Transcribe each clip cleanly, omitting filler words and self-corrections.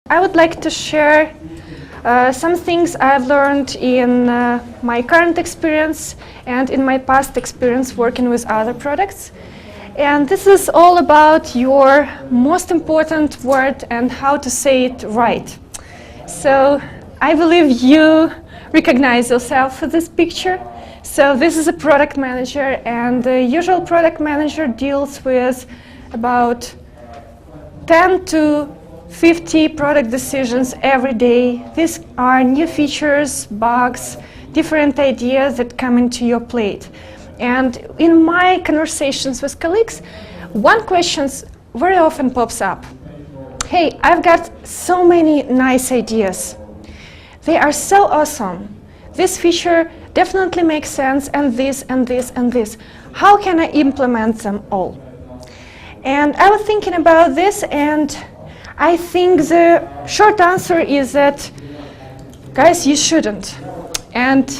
I would like to share some things I've learned in my current experience and in my past experience working with other products. And this is all about your most important word and how to say it right. So I believe you recognize yourself for this picture. So this is a product manager, and the usual product manager deals with about 10 to 50 product decisions every day. These are new features, bugs, different ideas that come into your plate. And in my conversations with colleagues, one question very often pops up. Hey, I've got so many nice ideas. They are so awesome. This feature definitely makes sense, and this, and this, and this. How can I implement them all? And I was thinking about this, and I think the short answer is that, guys, you shouldn't. And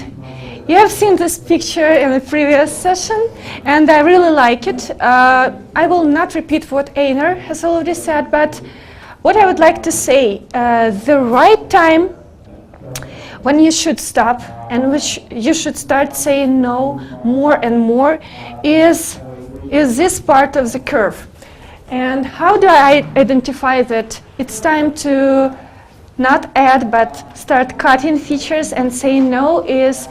you have seen this picture in the previous session, and I really like it. I will not repeat what Einar has already said, but what I would like to say, the right time when you should stop and which you should start saying no more and more is this part of the curve. And how do I identify that it's time to not add but start cutting features and say no is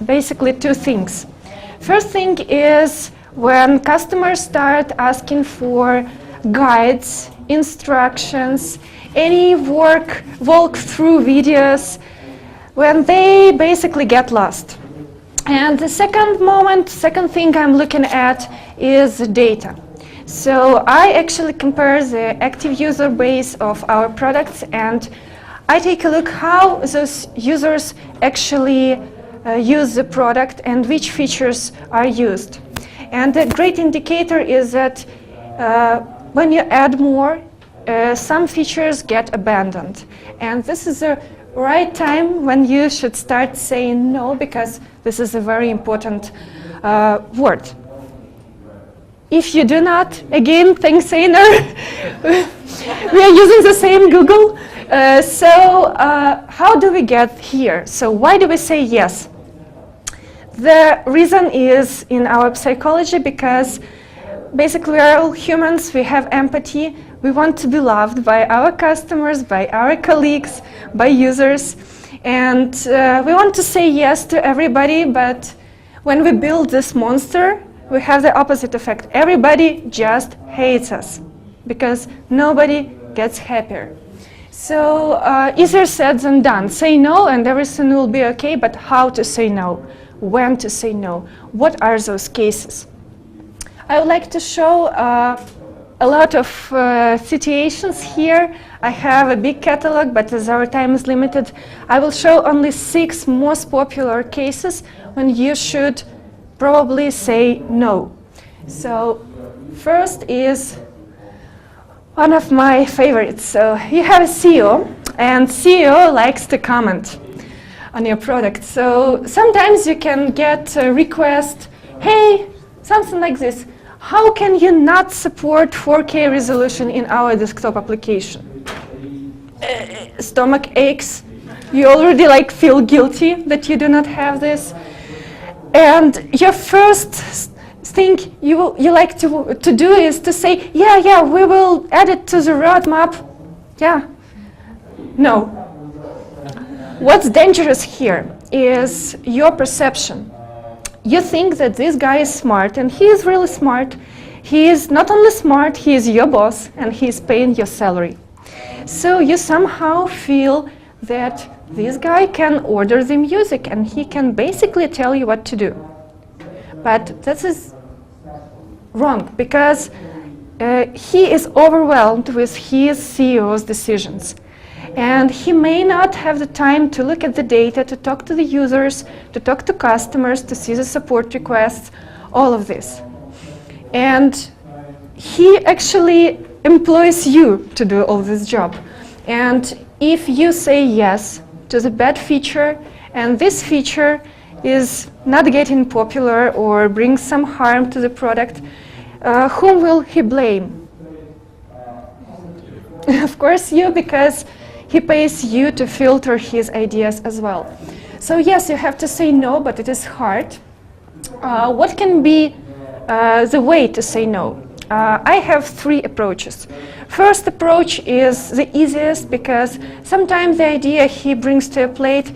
basically two things. First thing is when customers start asking for guides, instructions, any walk-through videos, when they basically get lost. And the second thing I'm looking at is data. So I actually compare the active user base of our products, and I take a look how those users actually use the product and which features are used. And a great indicator is that when you add more, some features get abandoned. And this is the right time when you should start saying no, because this is a very important word. If you do not, again, thanks Einar, we are using the same Google. How do we get here? So why do we say yes? The reason is in our psychology, because basically we are all humans, we have empathy, we want to be loved by our customers, by our colleagues, by users, and we want to say yes to everybody, but when we build this monster, we have the opposite effect. Everybody just hates us because nobody gets happier. So easier said than done. Say no and everything will be okay, but how to say no? When to say no? What are those cases? I would like to show a lot of situations here. I have a big catalog, but as our time is limited, I will show only 6 most popular cases when you should probably say no. So first is one of my favorites. So you have a CEO, and CEO likes to comment on your product. So sometimes you can get a request, hey, something like this. How can you not support 4K resolution in our desktop application? Stomach aches. You already feel guilty that you do not have this. And your first thing you like to do is to say, yeah, we will add it to the roadmap. Yeah. No. What's dangerous here is your perception. You think that this guy is smart, and he is really smart. He is not only smart, he is your boss, and he is paying your salary. So you somehow feel that this guy can order the music and he can basically tell you what to do. But this is wrong, because he is overwhelmed with his CEO's decisions. And he may not have the time to look at the data, to talk to the users, to talk to customers, to see the support requests, all of this. And he actually employs you to do all this job. And if you say yes to the bad feature, and this feature is not getting popular or brings some harm to the product, whom will he blame? Of course you, because he pays you to filter his ideas as well. So yes, you have to say no, but it is hard. What can be the way to say no? I have 3 approaches. First approach is the easiest because sometimes the idea he brings to a plate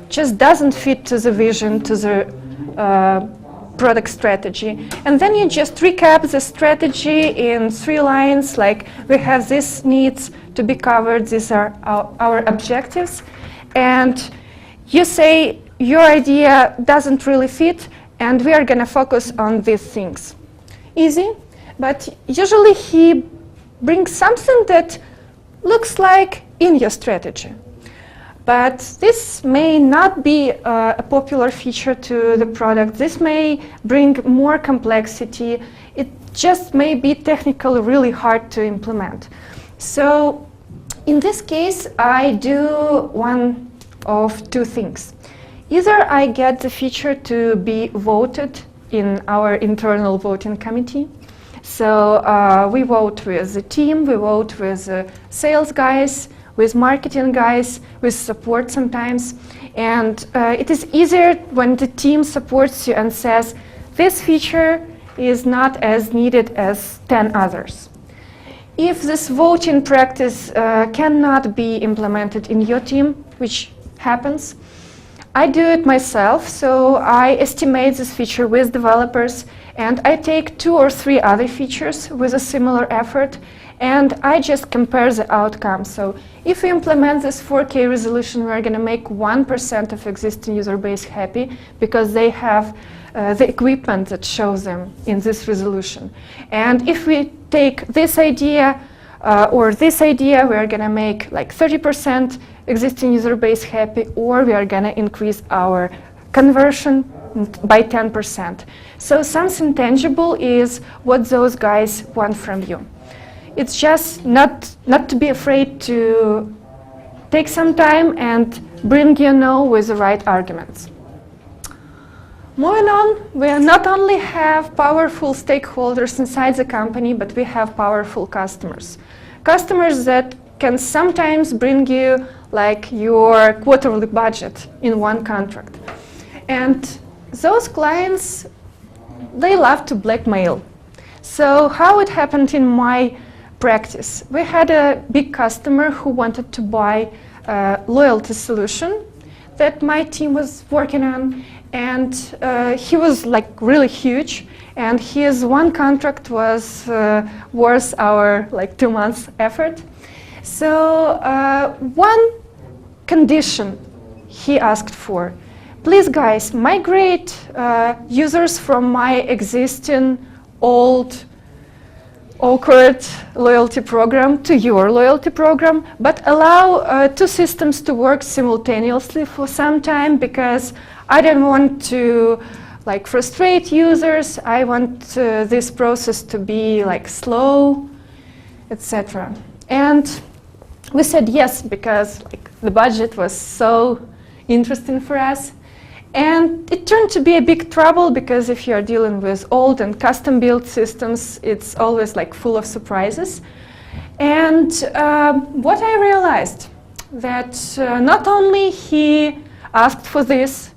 just doesn't fit to the vision, to the product strategy. And then you just recap the strategy in 3 lines, like we have these needs to be covered, these are our objectives. And you say your idea doesn't really fit and we are going to focus on these things. Easy, but usually he brings something that looks like in your strategy. But this may not be a popular feature to the product. This may bring more complexity. It just may be technically really hard to implement. So in this case, I do one of 2 things. Either I get the feature to be voted in our internal voting committee. So we vote with the team, we vote with sales guys, with marketing guys, with support sometimes. And it is easier when the team supports you and says, this feature is not as needed as 10 others. If this voting practice cannot be implemented in your team, which happens, I do it myself. So I estimate this feature with developers and I take 2 or 3 other features with a similar effort and I just compare the outcome. So if we implement this 4K resolution, we're going to make 1% of existing user base happy because they have the equipment that shows them in this resolution. And if we take this idea or this idea, we're going to make like 30% existing user base happy, or we are going to increase our conversion by 10%. So something tangible is what those guys want from you. It's just not to be afraid to take some time and bring your no with the right arguments. Moving on, we not only have powerful stakeholders inside the company, but we have powerful customers. Customers that can sometimes bring you like your quarterly budget in one contract. And those clients, they love to blackmail. So how it happened in my practice? We had a big customer who wanted to buy a loyalty solution that my team was working on, and he was like really huge, and his one contract was worth our like 2 months effort. So one condition he asked for: please guys, migrate users from my existing old awkward loyalty program to your loyalty program, but allow 2 systems to work simultaneously for some time, because I don't want to like frustrate users. I want this process to be like slow, etc. And we said yes, because like the budget was so interesting for us. And it turned to be a big trouble, because if you're dealing with old and custom built systems, it's always like full of surprises. And what I realized, that not only he asked for this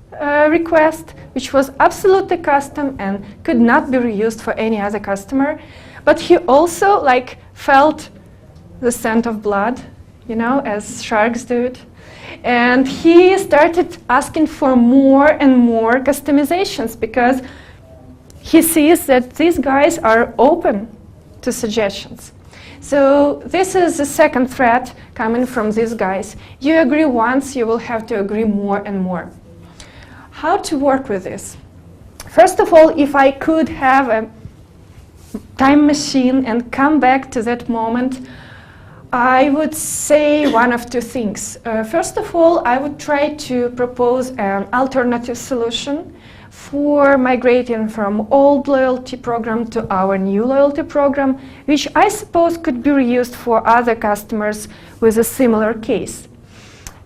request, which was absolutely custom and could not be reused for any other customer, but he also like felt the scent of blood, you know, as sharks do it. And he started asking for more and more customizations, because he sees that these guys are open to suggestions. So this is the second threat coming from these guys. You agree once, you will have to agree more and more. How to work with this? First of all, if I could have a time machine and come back to that moment, I would say one of 2 things. First of all, I would try to propose an alternative solution for migrating from old loyalty program to our new loyalty program, which I suppose could be reused for other customers with a similar case.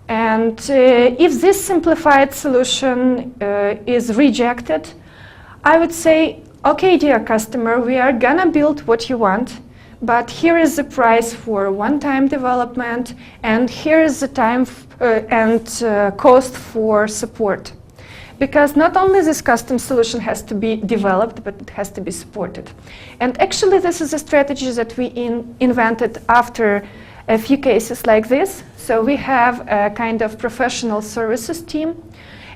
And if this simplified solution is rejected, I would say, okay, dear customer, we are gonna build what you want, but here is the price for one-time development, and here is the time and cost for support. Because not only this custom solution has to be developed, but it has to be supported. And actually, this is a strategy that we invented after a few cases like this. So we have a kind of professional services team.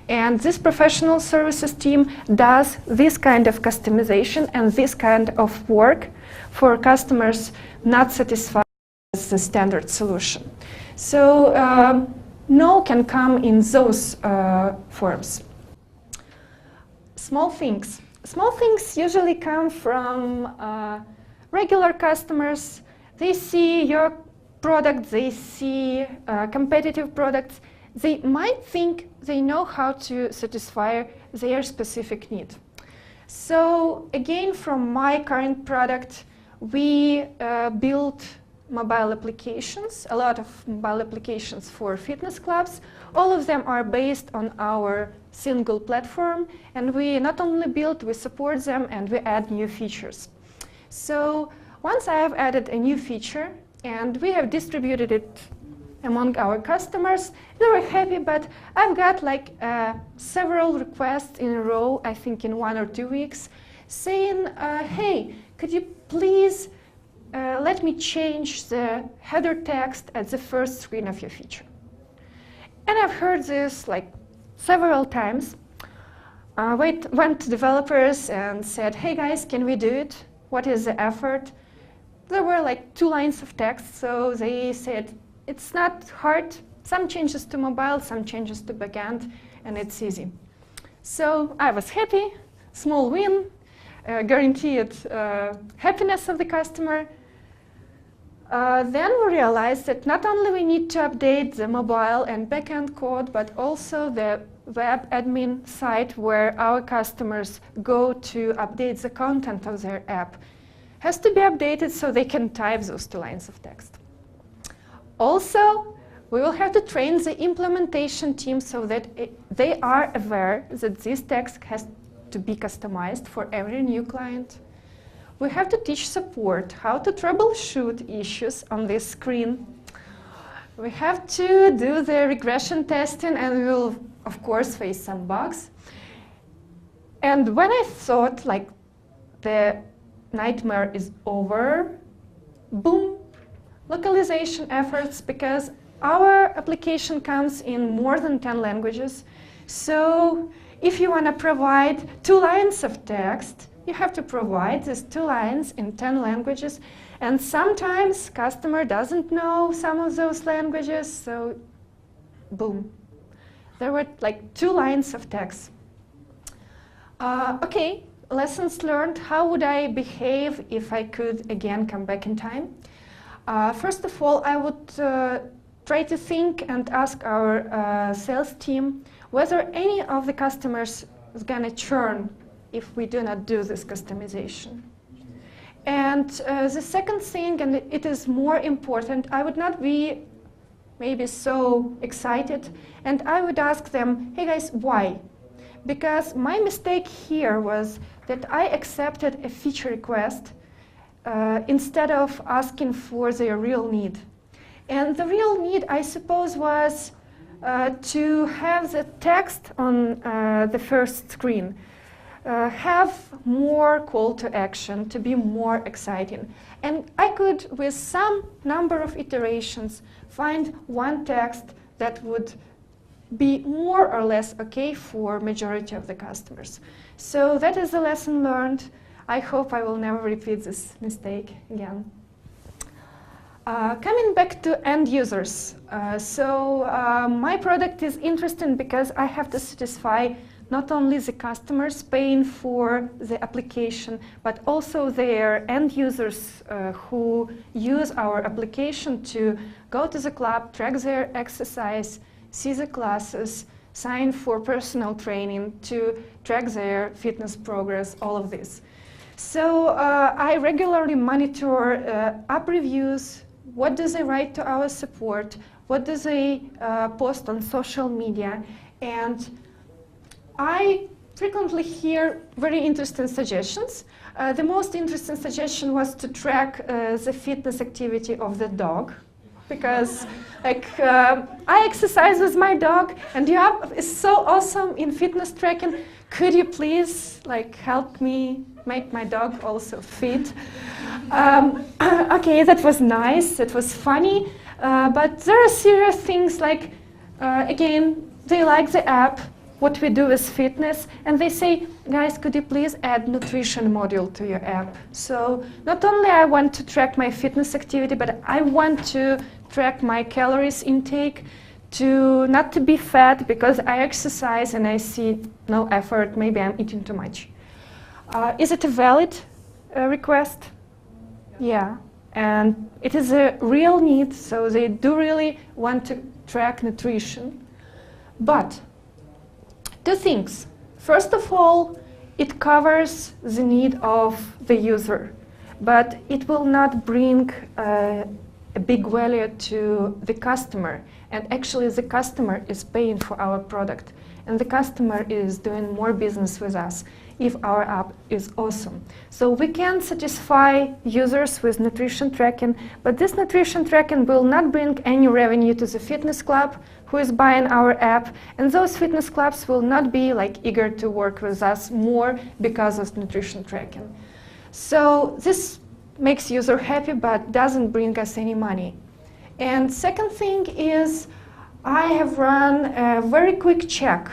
And this professional services team does this kind of customization and this kind of work for customers not satisfied with the standard solution. So no can come in those forms. Small things. Small things usually come from regular customers. They see your product, they see competitive products. They might think they know how to satisfy their specific need. So again, from my current product, we built mobile applications, a lot of mobile applications for fitness clubs. All of them are based on our single platform, and we not only build, we support them, and we add new features. So once I have added a new feature, and we have distributed it among our customers, they were happy, but I've got like several requests in a row, I think in 1 or 2 weeks, saying, hey, could you please let me change the header text at the first screen of your feature. And I've heard this like several times. Went to developers and said, hey guys, can we do it? What is the effort? There were like 2 lines of text, so they said, it's not hard. Some changes to mobile, some changes to backend, and it's easy. So I was happy, small win, guaranteed happiness of the customer. Then we realized that not only we need to update the mobile and backend code, but also the web admin site where our customers go to update the content of their app has to be updated so they can type those 2 lines of text. Also, we will have to train the implementation team so that they are aware that this text has to be customized for every new client. We have to teach support how to troubleshoot issues on this screen. We have to do the regression testing, and we will, of course, face some bugs. And when I thought like the nightmare is over, boom, localization efforts, because our application comes in more than 10 languages. So if you want to provide 2 lines of text, you have to provide these 2 lines in 10 languages. And sometimes customer doesn't know some of those languages, so boom. There were like 2 lines of text. Okay, lessons learned. How would I behave if I could again come back in time? First of all, I would try to think and ask our sales team whether any of the customers is going to churn if we do not do this customization. And the second thing, and it is more important, I would not be maybe so excited, and I would ask them, hey guys, why? Because my mistake here was that I accepted a feature request instead of asking for their real need. And the real need, I suppose, was to have the text on the first screen, have more call to action, to be more exciting. And I could, with some number of iterations, find one text that would be more or less okay for majority of the customers. So that is a lesson learned. I hope I will never repeat this mistake again. Coming back to end users. My product is interesting because I have to satisfy not only the customers paying for the application, but also their end users who use our application to go to the club, track their exercise, see the classes, sign for personal training, to track their fitness progress, all of this. So I regularly monitor app reviews. What do they write to our support? What do they post on social media? And I frequently hear very interesting suggestions. The most interesting suggestion was to track the fitness activity of the dog, because like I exercise with my dog, and the app is so awesome in fitness tracking. Could you please like help me make my dog also fit? Okay, that was nice, that was funny, but there are serious things like, again, they like the app, what we do is fitness, and they say, guys, could you please add nutrition module to your app? So not only I want to track my fitness activity, but I want to track my calories intake, to not to be fat because I exercise and I see no effort, maybe I'm eating too much. Is it a valid request? Yeah, and it is a real need, so they do really want to track nutrition. But two things. First of all, it covers the need of the user, but it will not bring a big value to the customer. And actually, the customer is paying for our product, and the customer is doing more business with us if our app is awesome. So we can satisfy users with nutrition tracking, but this nutrition tracking will not bring any revenue to the fitness club who is buying our app, and those fitness clubs will not be like eager to work with us more because of nutrition tracking. So this makes user happy but doesn't bring us any money. And second thing is, I have run a very quick check.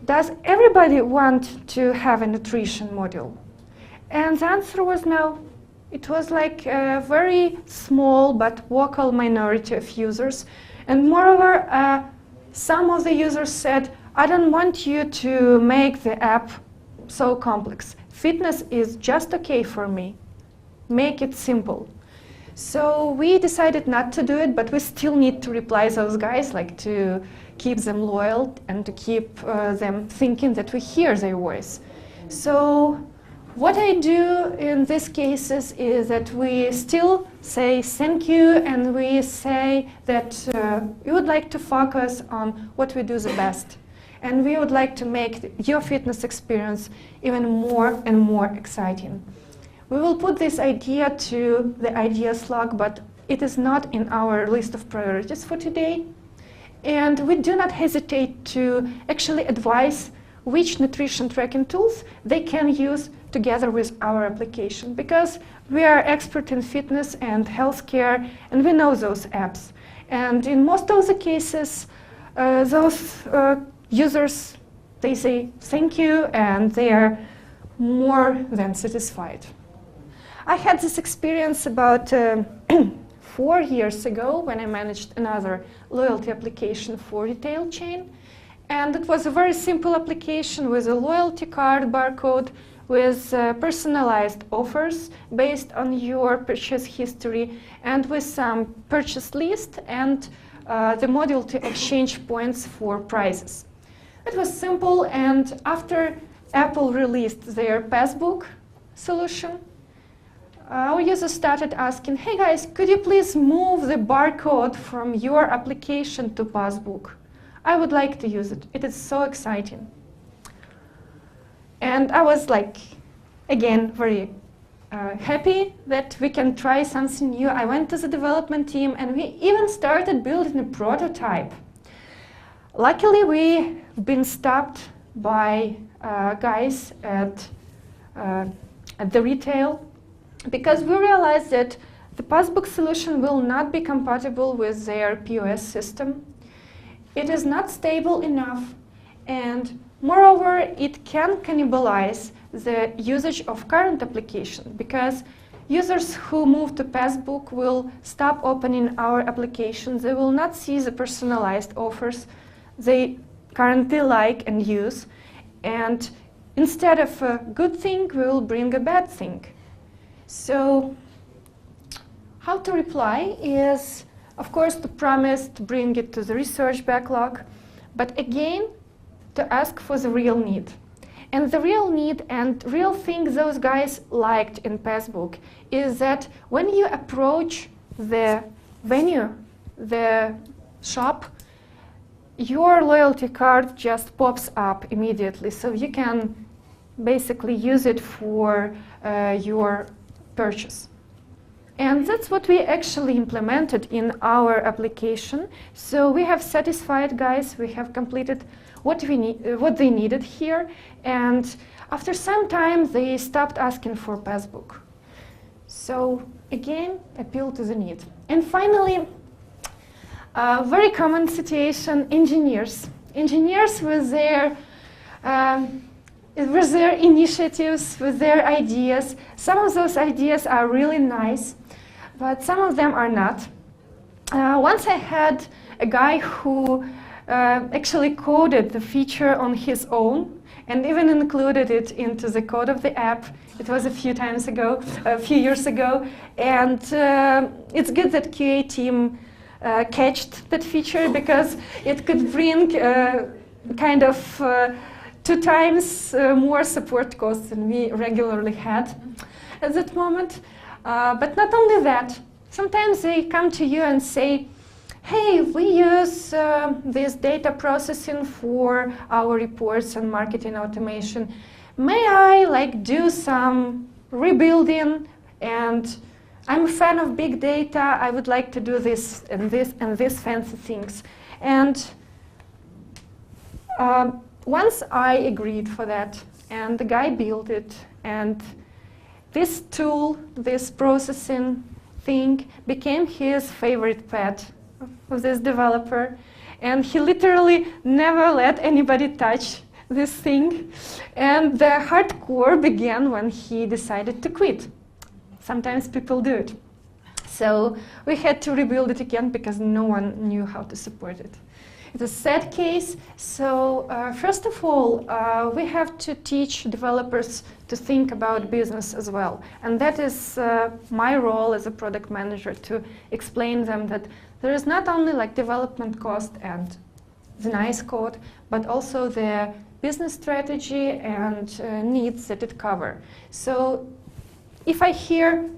Does everybody want to have a nutrition module? And the answer was no. It was like a very small but vocal minority of users. And moreover, some of the users said, I don't want you to make the app so complex. Fitness is just okay for me. Make it simple. So we decided not to do it, but we still need to reply those guys, like to keep them loyal and to keep them thinking that we hear their voice. So what I do in these cases is that we still say thank you, and we say that we would like to focus on what we do the best. And we would like to make your fitness experience even more and more exciting. We will put this idea to the EDS Log, but it is not in our list of priorities for today. And we do not hesitate to actually advise which nutrition tracking tools they can use together with our application, because we are expert in fitness and healthcare, and we know those apps. And in most of the cases, those users, they say thank you, and they are more than satisfied. I had this experience about 4 years ago when I managed another loyalty application for retail chain. And it was a very simple application with a loyalty card barcode, with personalized offers based on your purchase history, and with some purchase list and the module to exchange points for prizes. It was simple, and after Apple released their Passbook solution, our users started asking, hey guys, could you please move the barcode from your application to Passbook? I would like to use it. It is so exciting. And I was like, again, very happy that we can try something new. I went to the development team, and we even started building a prototype. Luckily, we've been stopped by guys at the retail, because we realized that the Passbook solution will not be compatible with their POS system. It is not stable enough, and moreover, it can cannibalize the usage of current application, because users who move to Passbook will stop opening our application. They will not see the personalized offers they currently like and use, and instead of a good thing, we will bring a bad thing. So how to reply is, of course, to promise to bring it to the research backlog, but again, to ask for the real need. And the real need and real thing those guys liked in Passbook is that when you approach the venue, the shop, your loyalty card just pops up immediately, so you can basically use it for your purchase. And that's what we actually implemented in our application. So we have satisfied guys, we have completed what they needed here, and after some time they stopped asking for Passbook. So again, appeal to the need. And finally, a very common situation, engineers. Engineers with their initiatives, with their ideas. Some of those ideas are really nice, but some of them are not. Once I had a guy who actually coded the feature on his own and even included it into the code of the app. It was a few years ago, and it's good that QA team catched that feature, because it could bring kind of 2 times more support costs than we regularly had at that moment. But not only that, sometimes they come to you and say, hey, we use this data processing for our reports and marketing automation. May I do some rebuilding? And I'm a fan of big data. I would like to do this and this and this fancy things. And once I agreed for that, and the guy built it, and this tool, this processing thing, became his favorite pet of this developer, and he literally never let anybody touch this thing. And the hardcore began when he decided to quit. Sometimes people do it. So we had to rebuild it again because no one knew how to support it. It's a sad case. So first of all, we have to teach developers to think about business as well. And that is my role as a product manager, to explain them that there is not only development cost and the nice code, but also the business strategy and needs that it covers. So if I hear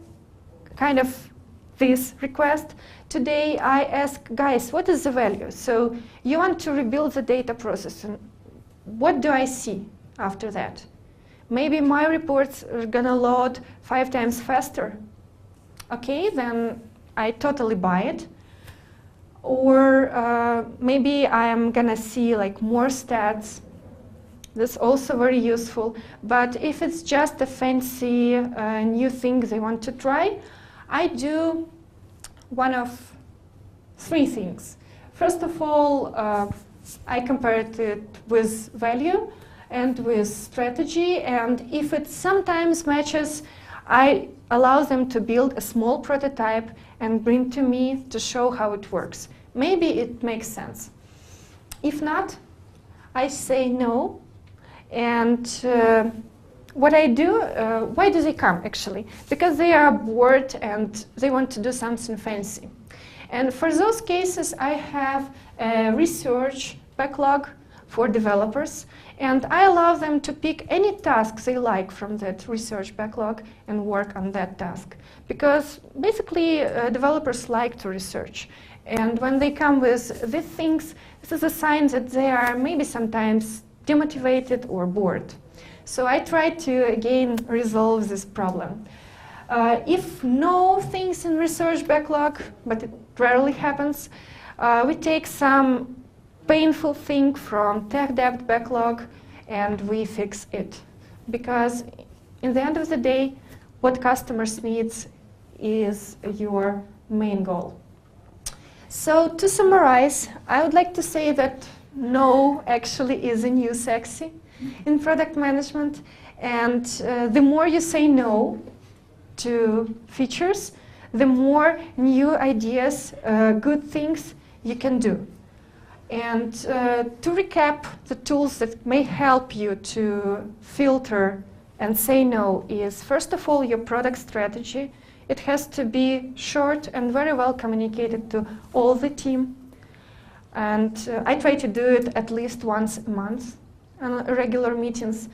kind of this request, today I ask, guys, what is the value? So you want to rebuild the data processing. What do I see after that? Maybe my reports are going to load 5 times faster. Okay, then I totally buy it. Or maybe I'm going to see more stats. That's also very useful. But if it's just a fancy new thing they want to try, I do one of 3 things. First of all, I compare it with value and with strategy, and if it sometimes matches, I allow them to build a small prototype and bring to me to show how it works. Maybe it makes sense. If not, I say no. And what I do, why do they come actually? Because they are bored and they want to do something fancy. And for those cases, I have a research backlog for developers, and I allow them to pick any task they like from that research backlog and work on that task. Because basically, developers like to research. And when they come with these things, this is a sign that they are maybe sometimes demotivated or bored. So I try to, again, resolve this problem. If no things in research backlog, but it rarely happens, we take some painful thing from tech debt backlog and we fix it. Because in the end of the day, what customers need is your main goal. So to summarize, I would like to say that no actually is a new sexy in product management, and the more you say no to features, the more new ideas, good things you can do. And to recap, the tools that may help you to filter and say no is, first of all, your product strategy. It has to be short and very well communicated to all the team. And I try to do it at least once a month on regular meetings.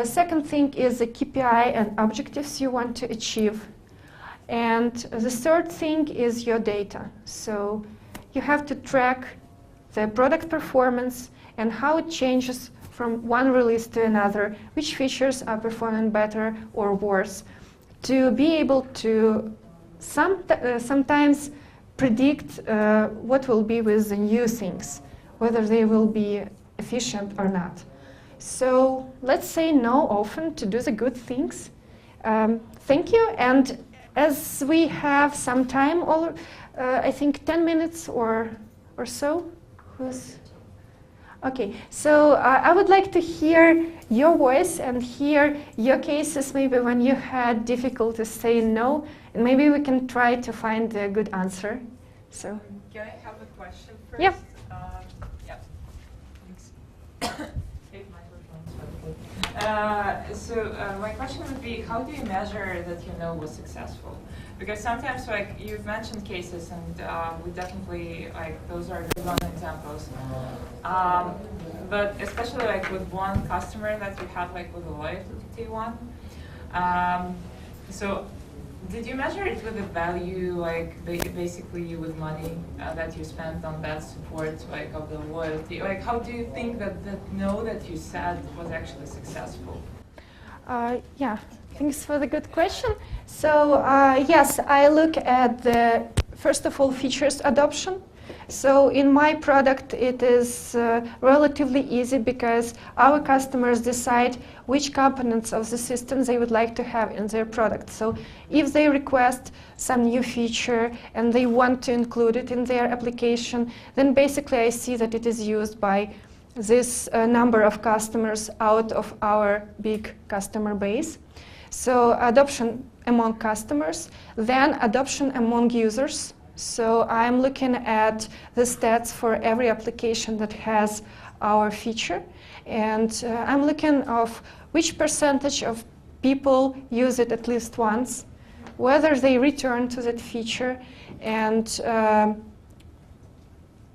Second thing is the KPI and objectives you want to achieve. And the third thing is your data. So you have to track the product performance, and how it changes from one release to another, which features are performing better or worse, to be able to sometimes predict what will be with the new things, whether they will be efficient or not. So let's say no often to do the good things. Thank you. And as we have some time, I think 10 minutes or so. Okay, so I would like to hear your voice and hear your cases, maybe when you had difficulty saying no, and maybe we can try to find a good answer. So, can I have a question first? Yeah. Yeah. Thanks. My question would be, how do you measure that you know was successful? Because sometimes, like, you've mentioned cases, and we definitely, like, those are good one examples. But especially, like, with one customer that you have, like, with a loyalty one. So, did you measure it with the value, like, basically with money that you spent on that support, like, of the loyalty? Like, how do you think that the no that you said was actually successful? Yeah, thanks for the good question. So yes, I look at the, first of all, features adoption. So in my product, it is relatively easy because our customers decide which components of the system they would like to have in their product. So if they request some new feature and they want to include it in their application, then basically I see that it is used by this number of customers out of our big customer base. So adoption among customers, then adoption among users. So I'm looking at the stats for every application that has our feature, and I'm looking of which percentage of people use it at least once, whether they return to that feature, and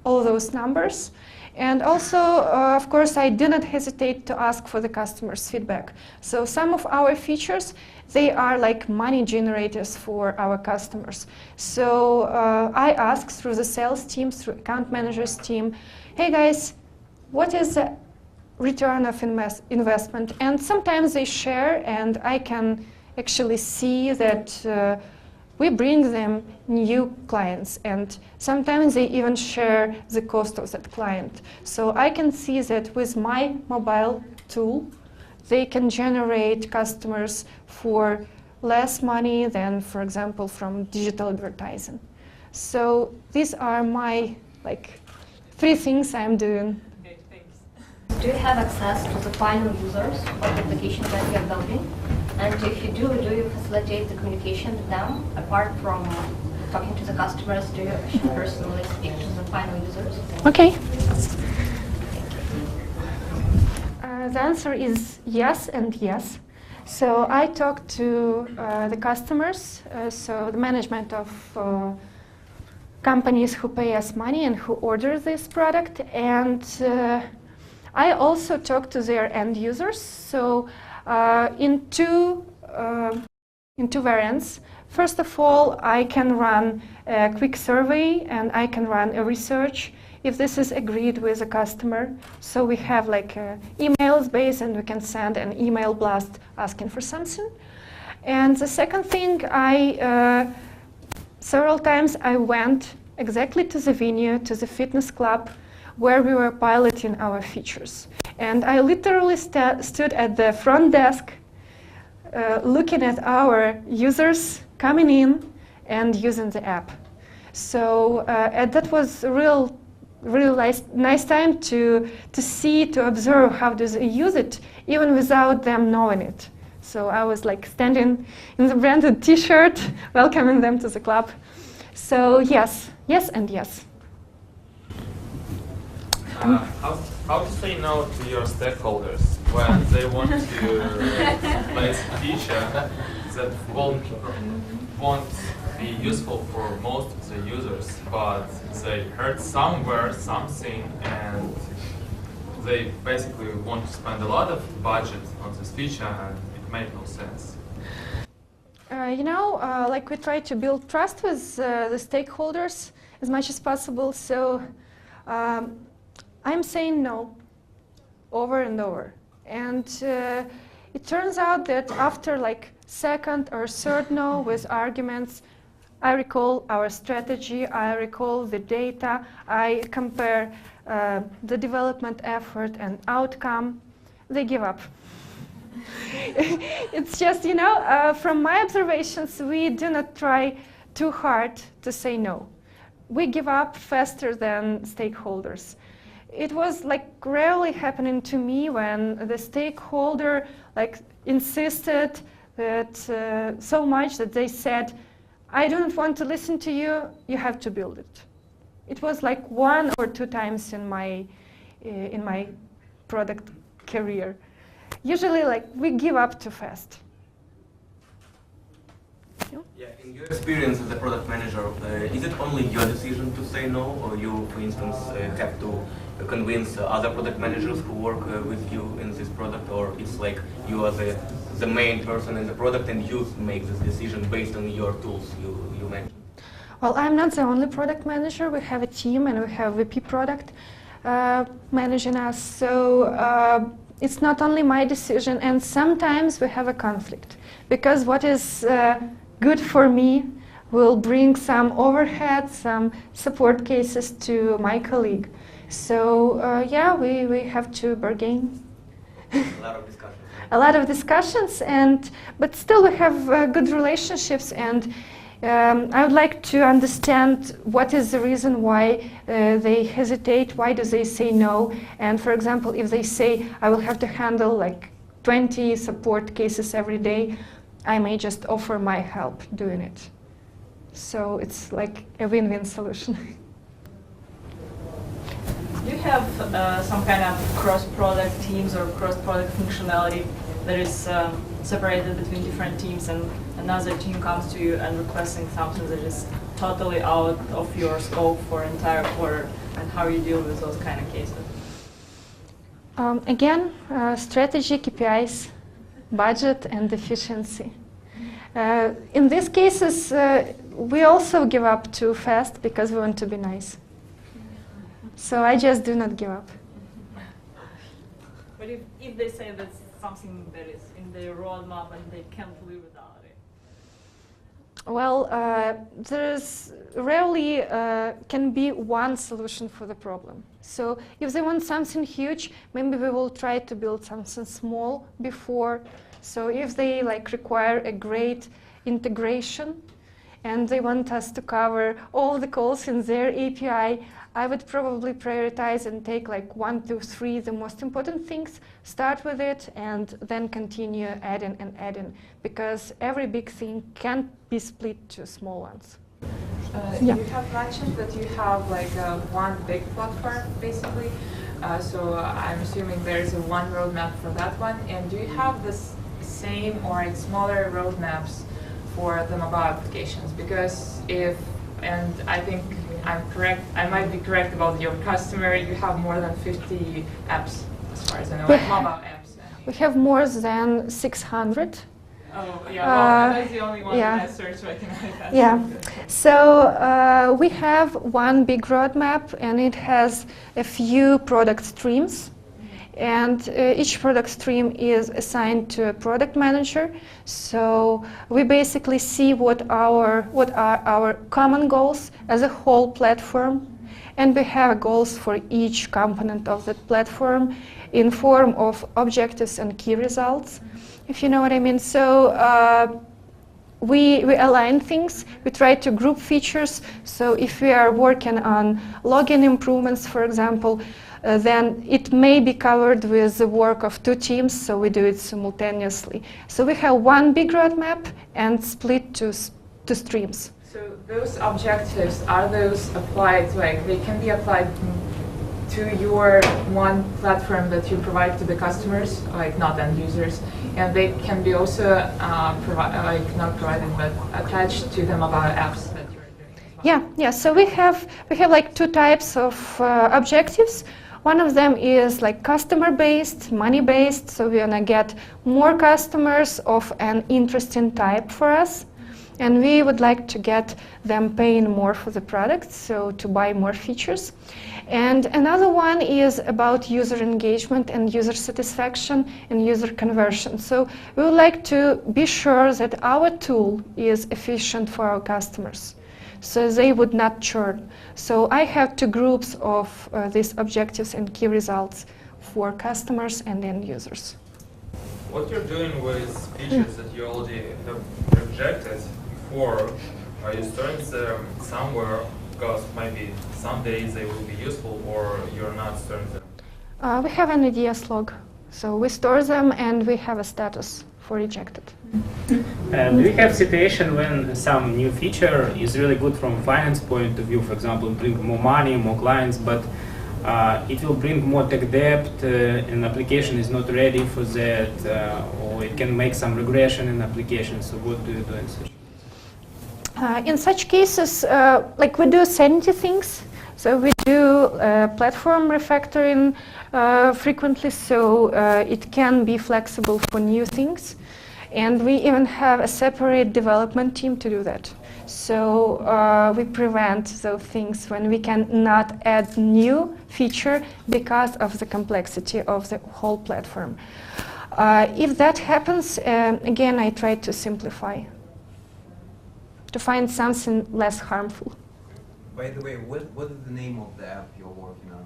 all those numbers. And also, of course, I do not hesitate to ask for the customer's feedback. So some of our features, they are like money generators for our customers. So I ask through the sales team, through account managers team, hey guys, what is the return of investment? And sometimes they share, and I can actually see that we bring them new clients, and sometimes they even share the cost of that client. So I can see that with my mobile tool, they can generate customers for less money than, for example, from digital advertising. So these are my, like, 3 things I'm doing. Okay, thanks. Do you have access to the final users of the application that you are building? And if you do you facilitate the communication with them? Apart from talking to the customers, do you actually personally speak to the final users? Okay. The answer is yes and yes. So I talk to the customers, so the management of companies who pay us money and who order this product, and I also talk to their end users. So in two variants. First of all, I can run a quick survey and I can run a research if this is agreed with a customer. So we have like emails base, and we can send an email blast asking for something. And the second thing, several times I went exactly to the venue, to the fitness club, where we were piloting our features. And I literally stood at the front desk looking at our users coming in and using the app. So that was a really nice time to see, to observe how do they use it, even without them knowing it. So I was like standing in the branded t-shirt, welcoming them to the club. So yes, yes and yes. How to say no to your stakeholders when they want to place a feature that won't be useful for most of the users, but they heard somewhere something and they basically want to spend a lot of budget on this feature, and it made no sense. Like we try to build trust with the stakeholders as much as possible. So I'm saying no over and over. And it turns out that after like second or third no with arguments, I recall our strategy, I recall the data, I compare the development effort and outcome. They give up. It's just, you know, from my observations, we do not try too hard to say no. We give up faster than stakeholders. It was like rarely happening to me when the stakeholder like insisted that so much that they said, I don't want to listen to you, you have to build it. It was like 1 or 2 times in my product career. Usually like we give up too fast. Yeah, in your experience as a product manager, is it only your decision to say no, or you, for instance, have to convince other product managers who work with you in this product, or it's like you are the main person in the product and you make this decision based on your tools you mentioned? Well, I'm not the only product manager. We have a team and we have VP product managing us. So it's not only my decision, and sometimes we have a conflict because what is good for me will bring some overhead, some support cases to my colleague. So yeah, we have to bargain. A lot of discussions. A lot of discussions, but still we have good relationships, and I would like to understand what is the reason why they hesitate, why do they say no, and for example, if they say I will have to handle like 20 support cases every day, I may just offer my help doing it. So it's like a win-win solution. Do you have some kind of cross-product teams or cross-product functionality that is separated between different teams, and another team comes to you and requesting something that is totally out of your scope for entire quarter, and how you deal with those kind of cases? Again, strategy, KPIs, budget, and efficiency. In these cases, we also give up too fast because we want to be nice. So I just do not give up. But if they say that's something that is in their roadmap and they can't live without it? Well, there's rarely can be one solution for the problem. So if they want something huge, maybe we will try to build something small before. So if they like require a great integration and they want us to cover all the calls in their API, I would probably prioritize and take like 1, 2, 3, the most important things, start with it, and then continue adding and adding, because every big thing can't be split to small ones. You have mentioned that you have like one big platform, basically. So I'm assuming there's a one roadmap for that one. And do you have this same or like smaller roadmaps for the mobile applications? Because and I think I'm correct, I might be correct about your customer, you have more than 50 apps, as far as I know, like mobile apps. We have more than 600. Oh, yeah, well, that's the only one yeah. that I searched right now. Yeah, so we have one big roadmap, and it has a few product streams. And each product stream is assigned to a product manager. So we basically see what are our common goals as a whole platform, and we have goals for each component of that platform in form of objectives and key results, if you know what I mean. So we align things, we try to group features. So if we are working on login improvements, for example, then it may be covered with the work of 2 teams, so we do it simultaneously. So we have one big roadmap and split to streams. So those objectives, are those applied, like they can be applied to your one platform that you provide to the customers, like not end users, and they can be also not provided, but attached to the mobile apps that you're doing? Yeah. So we have like 2 types of objectives. One of them is like customer-based, money-based, so we want to get more customers of an interesting type for us. and we would like to get them paying more for the product, so to buy more features. And another one is about user engagement and user satisfaction and user conversion. So we would like to be sure that our tool is efficient for our customers, so they would not churn. So I have two groups of these objectives and key results for customers and end users. What you're doing with features that you already have rejected before, are you storing them somewhere because maybe some days they will be useful, or you're not storing them? We have an EDS log, so we store them and we have a status for rejected. Do we have situation when some new feature is really good from finance point of view, for example, bring more money, more clients, but it will bring more tech debt, and application is not ready for that, or it can make some regression in application. So what do you do in such? In such cases, like we do sanity things, so we do platform refactoring frequently, so it can be flexible for new things. And we even have a separate development team to do that. So we prevent those things when we cannot add new feature because of the complexity of the whole platform. If that happens, again, I try to simplify, to find something less harmful. By the way, what is the name of the app you're working on?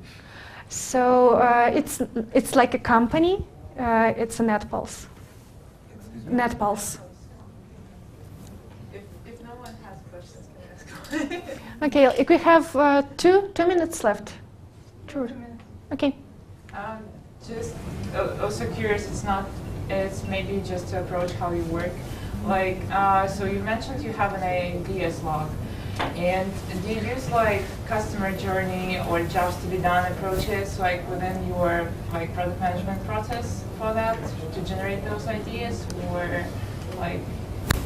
So it's like a company. It's a NetPulse. NetPulse. If no one has questions, can I ask? Okay, if we have 2 minutes left. Sure. Okay. Just also curious, it's maybe just to approach how you work. Like, so you mentioned you have an EDS log, and do you use like customer journey or jobs to be done approaches like within your like product management process for that to generate those ideas, or like,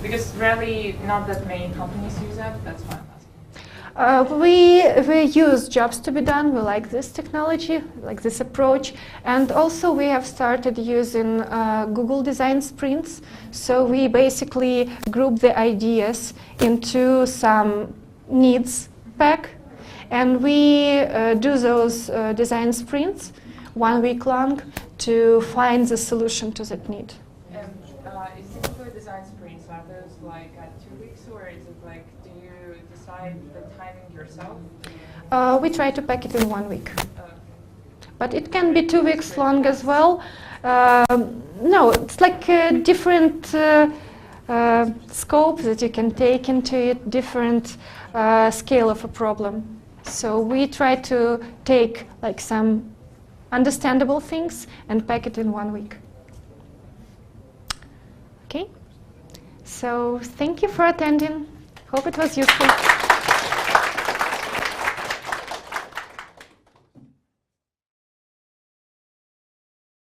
because really not that many companies use that, that's why I'm asking. We use jobs to be done. We like this technology, like this approach, and also we have started using Google Design Sprints. So we basically group the ideas into some needs pack, and we do those design sprints 1 week long to find the solution to that need. And is typically design sprints, are those like 2 weeks, or is it like, do you decide the timing yourself? We try to pack it in 1 week. But it can be 2 weeks long as well. No, it's like a different scope that you can take into it, different scale of a problem. So we try to take like some understandable things and pack it in 1 week. Okay? So thank you for attending. Hope it was useful.